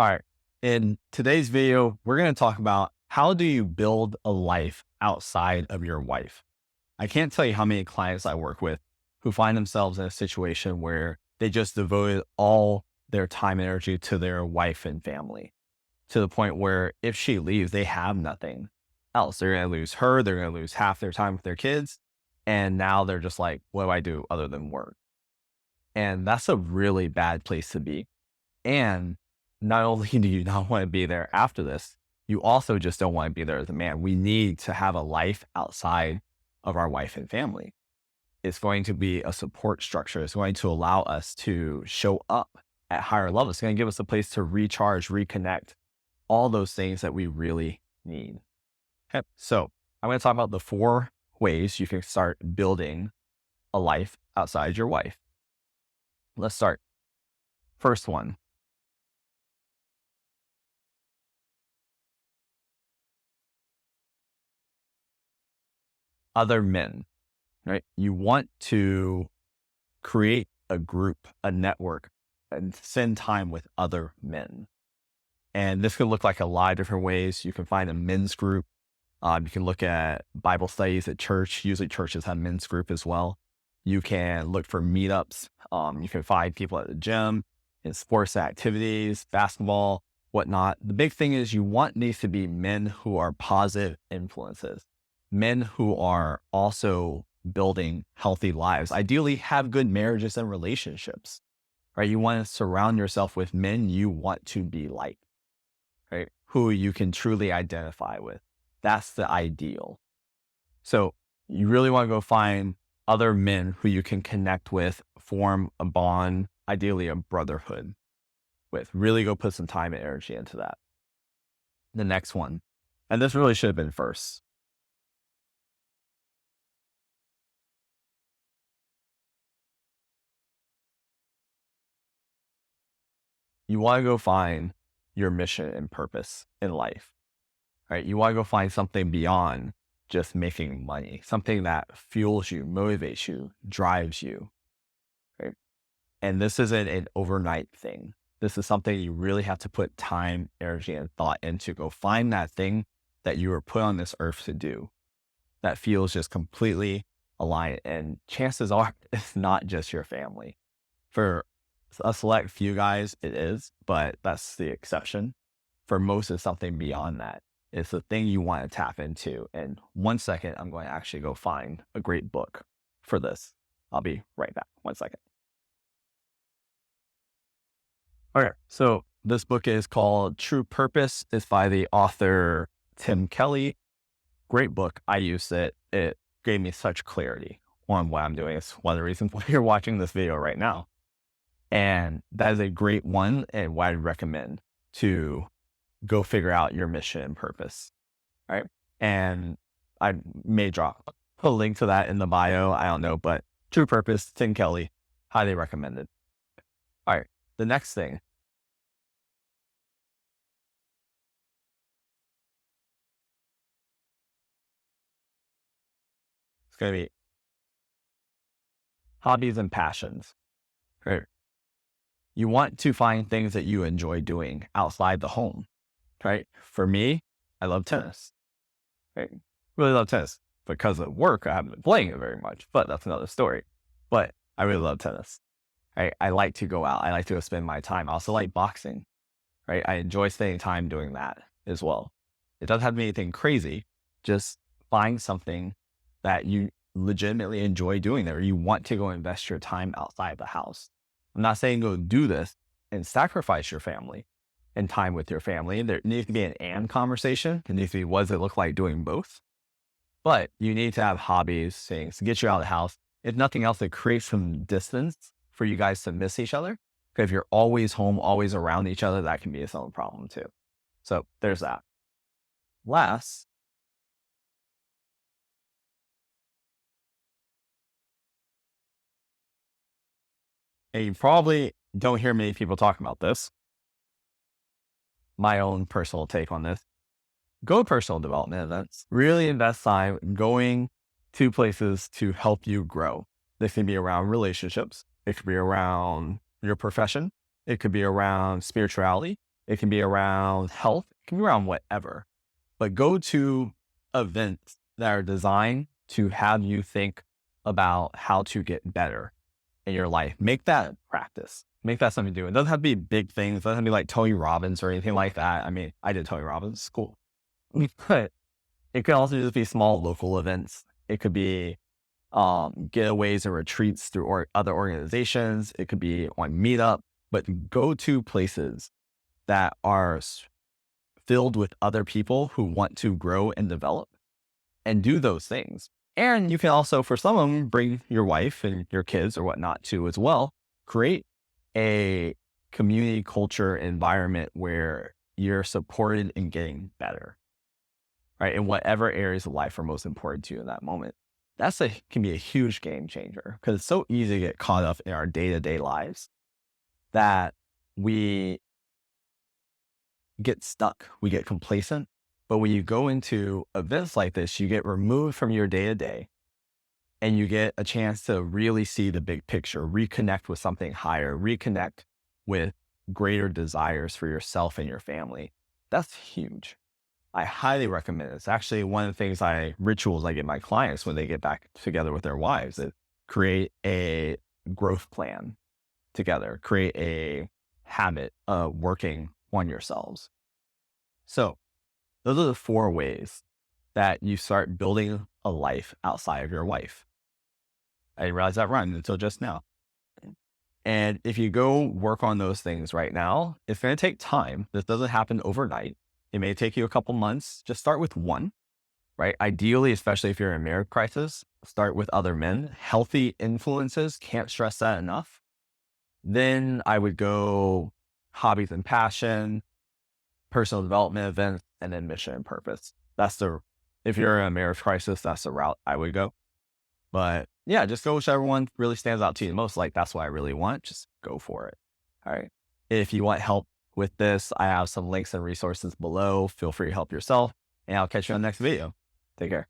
All right. In today's video, we're going to talk about how do you build a life outside of your wife? I can't tell you how many clients I work with who find themselves in a situation where they just devoted all their time and energy to their wife and family to the point where if she leaves, they have nothing else. They're going to lose her. They're going to lose half their time with their kids. And now they're just like, what do I do other than work? And that's a really bad place to be. And not only do you not want to be there after this, you also just don't want to be there as a man. We need to have a life outside of our wife and family. It's going to be a support structure. It's going to allow us to show up at higher levels. It's going to give us a place to recharge, reconnect, all those things that we really need. Okay. So I'm going to talk about the 4 ways you can start building a life outside your wife. Let's start. First one, other men, right? You want to create a group, a network, and spend time with other men. And this can look like a lot of different ways. You can find a men's group. You can look at Bible studies at church. Usually churches have men's group as well. You can look for meetups. You can find people at the gym, in sports activities, basketball, whatnot. The big thing is you want these to be men who are positive influences, men who are also building healthy lives, ideally have good marriages and relationships, right? You want to surround yourself with men you want to be like, right? Who you can truly identify with. That's the ideal. So you really want to go find other men who you can connect with, form a bond, ideally a brotherhood with. Really go put some time and energy into that. The next one, and this really should have been first. You want to go find your mission and purpose in life, right? You want to go find something beyond just making money, something that fuels you, motivates you, drives you, right? And this isn't an overnight thing. This is something you really have to put time, energy, and thought into. Go find that thing that you were put on this earth to do that feels just completely aligned. And chances are it's not just your family. For a select few guys, it is, but that's the exception. For most, it's something beyond that. It's the thing you want to tap into. And 1 second, I'm going to actually go find a great book for this. I'll be right back. 1 second. Okay, so this book is called True Purpose. It's by the author Tim Kelly. Great book. I used it. It gave me such clarity on what I'm doing. It's one of the reasons why you're watching this video right now. And that is a great one and what I'd recommend to go figure out your mission and purpose. Right. And I may drop a link to that in the bio. I don't know, but True Purpose, Tim Kelly, highly recommended. All right. The next thing. It's going to be hobbies and passions. Right. You want to find things that you enjoy doing outside the home. Right. For me, I love tennis. Right. Really love tennis. Because of work, I haven't been playing it very much, but that's another story. But I really love tennis. Right. I like to go out. I like to spend my time. I also like boxing. Right. I enjoy spending time doing that as well. It doesn't have to be anything crazy. Just find something that you legitimately enjoy doing there. You want to go invest your time outside the house. I'm not saying go do this and sacrifice your family and time with your family. There needs to be an and conversation. It needs to be, what does it look like doing both? But you need to have hobbies, things to get you out of the house. If nothing else, it creates some distance for you guys to miss each other. Because if you're always home, always around each other, that can be its own problem too. So there's that. Last, and you probably don't hear many people talking about this, my own personal take on this, go to personal development events. Really invest time in going to places to help you grow. This can be around relationships. It could be around your profession. It could be around spirituality. It can be around health. It can be around whatever. But go to events that are designed to have you think about how to get better in your life. Make that practice. Make that something to do. It doesn't have to be big things. It doesn't have to be like Tony Robbins or anything like that. I mean, I did Tony Robbins. It's cool. But it could also just be small local events. It could be getaways and retreats through other organizations. It could be on Meetup, but go to places that are filled with other people who want to grow and develop and do those things. And you can also, for some of them, bring your wife and your kids or whatnot too as well. Create a community culture environment where you're supported in getting better, right? In whatever areas of life are most important to you in that moment. Can be a huge game changer because it's so easy to get caught up in our day-to-day lives that we get stuck, we get complacent. But when you go into events like this, you get removed from your day-to-day and you get a chance to really see the big picture, reconnect with something higher, reconnect with greater desires for yourself and your family. That's huge. I highly recommend it. It's actually one of the rituals I get my clients when they get back together with their wives is create a growth plan together, create a habit of working on yourselves. So those are the 4 ways that you start building a life outside of your wife. I didn't realize that rhymed until just now. And if you go work on those things right now, it's going to take time. This doesn't happen overnight. It may take you a couple months. Just start with one, right? Ideally, especially if you're in a marriage crisis, start with other men. Healthy influences, can't stress that enough. Then I would go hobbies and passion, personal development events, and then mission and purpose. If you're in a marriage crisis, that's the route I would go. But yeah, just go whichever one really stands out to you the most. Like, that's what I really want. Just go for it. All right. If you want help with this, I have some links and resources below. Feel free to help yourself, and I'll catch you on the next video. Take care.